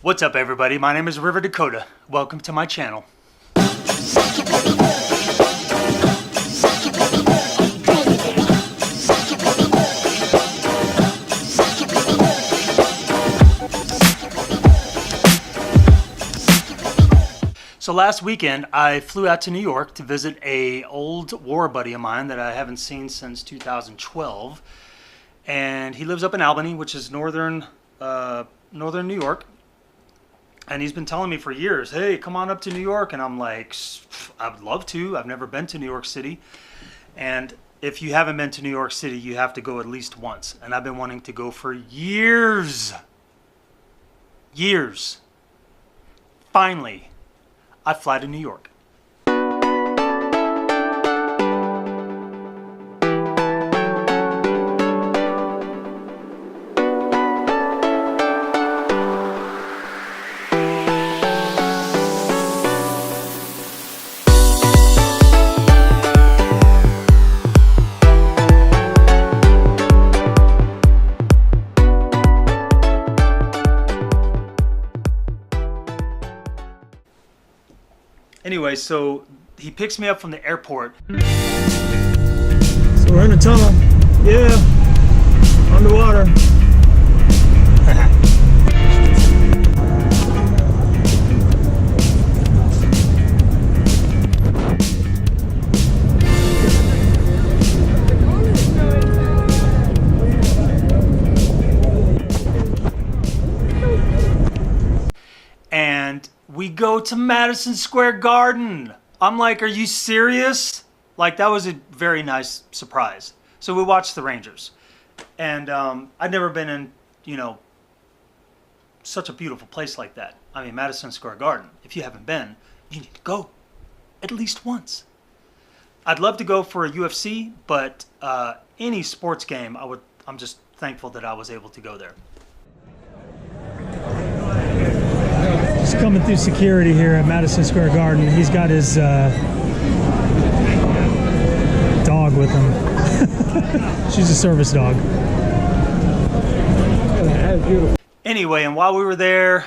What's up everybody, my name is Riverdakota. Welcome to my channel. So last weekend I flew out to New York to visit a old war buddy of mine that I haven't seen since 2012. And he lives up in Albany, which is northern New York. And he's been telling me for years, hey, come on up to New York. And I'm like, I'd love to. I've never been to New York City. And if you haven't been to New York City, you have to go at least once. And I've been wanting to go for years. Years. Finally, I fly to New York. Anyway, so he picks me up from the airport. So we're in a tunnel. Yeah. Underwater. And we go to Madison Square Garden. I'm like, are you serious? Like, that was a very nice surprise. So we watched the Rangers. And I'd never been in, such a beautiful place like that. I mean, Madison Square Garden. If you haven't been, you need to go at least once. I'd love to go for a UFC, but any sports game, I'm just thankful that I was able to go there. Just coming through security here at Madison Square Garden. He's got his dog with him. She's a service dog. Anyway, and while we were there,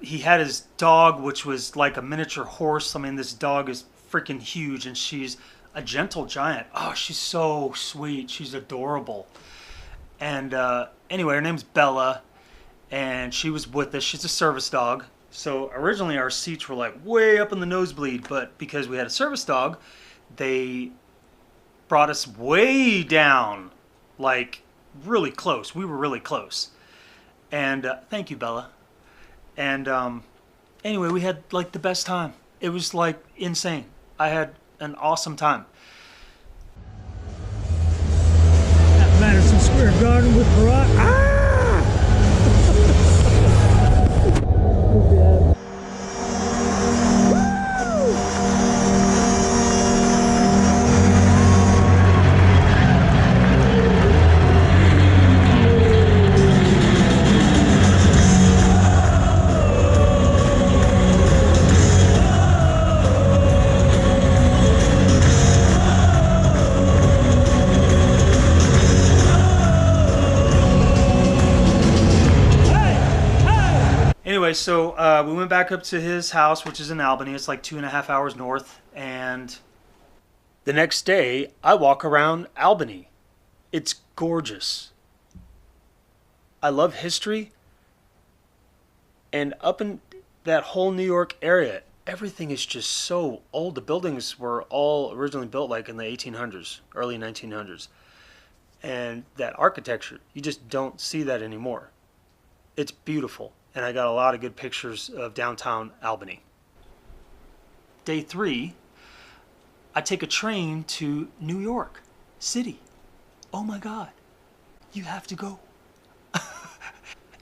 he had his dog, which was like a miniature horse. I mean, this dog is freaking huge, and she's a gentle giant. Oh, she's so sweet. She's adorable. And anyway, her name's Bella, and she was with us. She's a service dog. So originally our seats were like way up in the nosebleed, but because we had a service dog, they brought us way down, like really close. We were really close. And thank you, Bella. And anyway, we had like the best time. It was like insane. I had an awesome time. At Madison Square Garden with Barack. Anyway, so we went back up to his house, which is in Albany. It's like 2.5 hours north. And the next day, I walk around Albany. It's gorgeous. I love history. And up in that whole New York area, everything is just so old. The buildings were all originally built like in the 1800s, early 1900s. And that architecture, you just don't see that anymore. It's beautiful. And I got a lot of good pictures of downtown Albany. Day 3, I take a train to New York City. Oh my God, you have to go.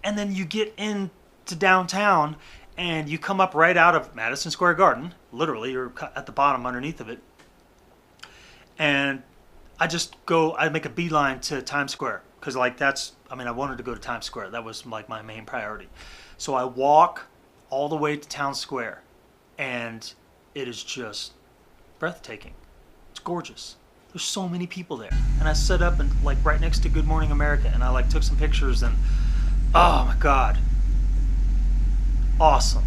And then you get into downtown and you come up right out of Madison Square Garden. Literally, you're at the bottom underneath of it. And I make a beeline to Times Square. Because I wanted to go to Times Square. That was like my main priority. So I walk all the way to Town Square, and it is just breathtaking. It's gorgeous. There's so many people there. And I set up and like right next to Good Morning America, and I like took some pictures, and oh my God. awesome.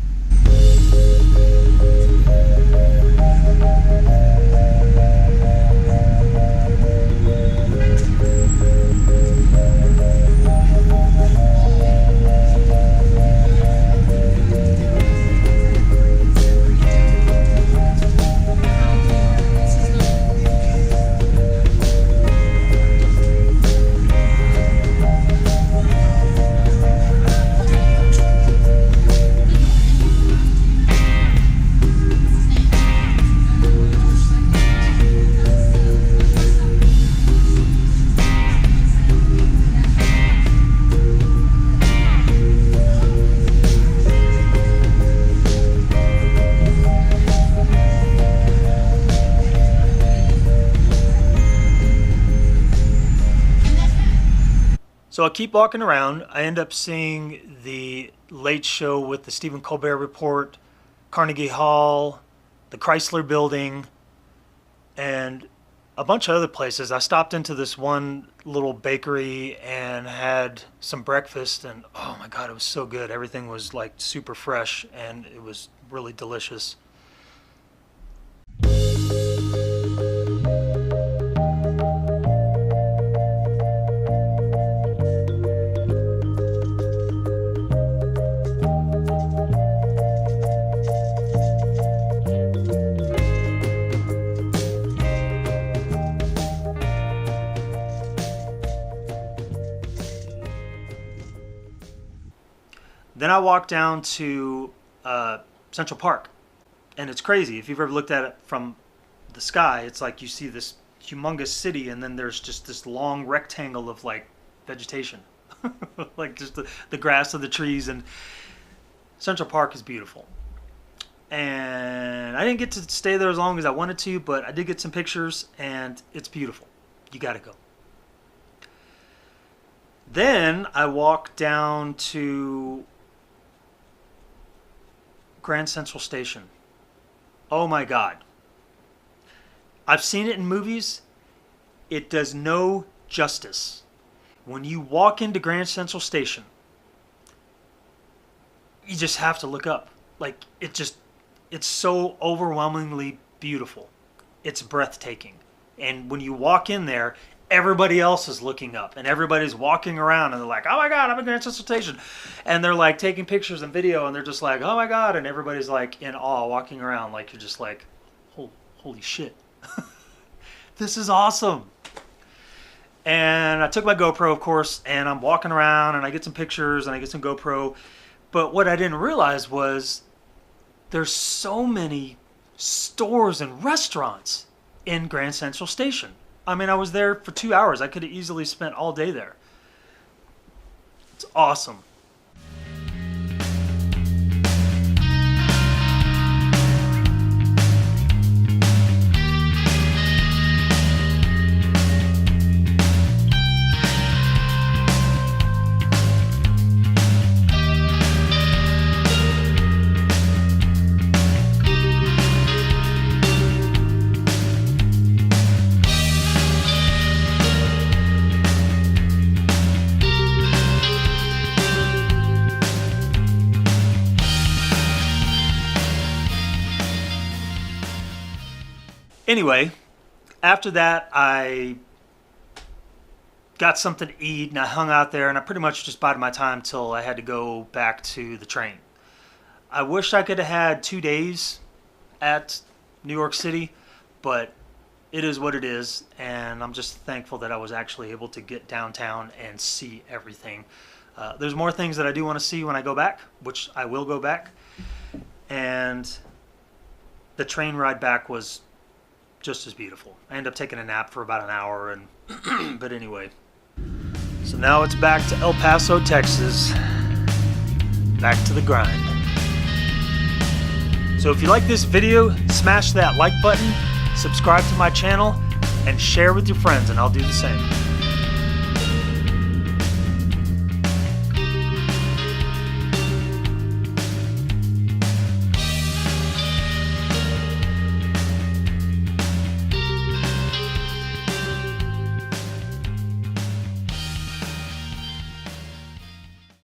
So I keep walking around. I end up seeing the Late Show with the Stephen Colbert Report, Carnegie Hall, the Chrysler Building, and a bunch of other places. I stopped into this one little bakery and had some breakfast, and oh my God, it was so good. Everything was like super fresh, and it was really delicious. Then I walked down to Central Park, and it's crazy. If you've ever looked at it from the sky, it's like you see this humongous city, and then there's just this long rectangle of like vegetation, like just the grass of the trees. And Central Park is beautiful. And I didn't get to stay there as long as I wanted to, but I did get some pictures, and it's beautiful. You got to go. Then I walked down to Grand Central Station. Oh my God. I've seen it in movies. It does no justice. When you walk into Grand Central Station, you just have to look up. Like, it's so overwhelmingly beautiful. It's breathtaking. And when you walk in there, everybody else is looking up, and everybody's walking around, and they're like, oh my God, I'm at Grand Central Station. And they're like taking pictures and video, and they're just like, oh my God. And everybody's like in awe walking around, like you're just like, holy shit. This is awesome. And I took my GoPro, of course, and I'm walking around, and I get some pictures, and I get some GoPro. But what I didn't realize was there's so many stores and restaurants in Grand Central Station. I mean, I was there for 2 hours. I could have easily spent all day there. It's awesome. Anyway, after that, I got something to eat, and I hung out there, and I pretty much just bided my time till I had to go back to the train. I wish I could have had 2 days at New York City, but it is what it is, and I'm just thankful that I was actually able to get downtown and see everything. There's more things that I do want to see when I go back, which I will go back, and the train ride back was just as beautiful. I ended up taking a nap for about an hour, and but anyway. So now it's back to El Paso, Texas. Back to the grind. So if you like this video, smash that like button, subscribe to my channel, and share with your friends, and I'll do the same.